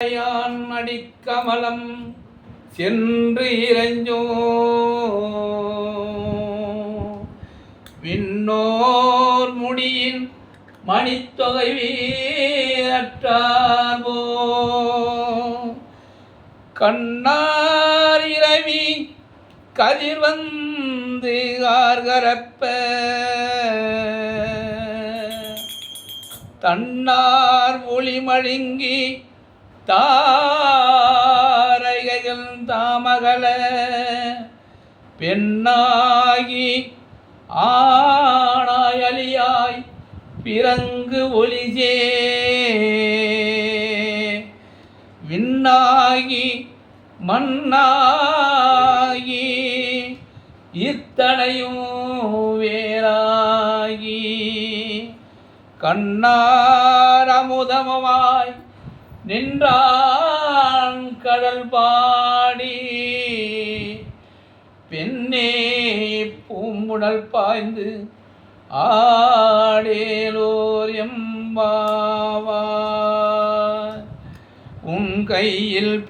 அடிக்கமலம் சென்று இறைஞ்சோ விண்ணோர் முடியின் மணித்தொகை வீரற்றார்போ கண்ணார் இரவி கதிர் வந்து ஆர்கரப்ப தன்னார் ஒளி மழுங்கி தாரைகள் தாமகல பெண்ணாகி ஆணாய் அலியாய் பிறங்கு ஒளிஜே விண்ணாகி மண்ணாகி இத்தனையும் வேறாகி கண்ணார் அமுதமாய் நின்றான் கடல் பாடி பெண்ணே பூங்குடல் பாய்ந்து ஆடேலோர் எம்பாவாய் உன் கையில்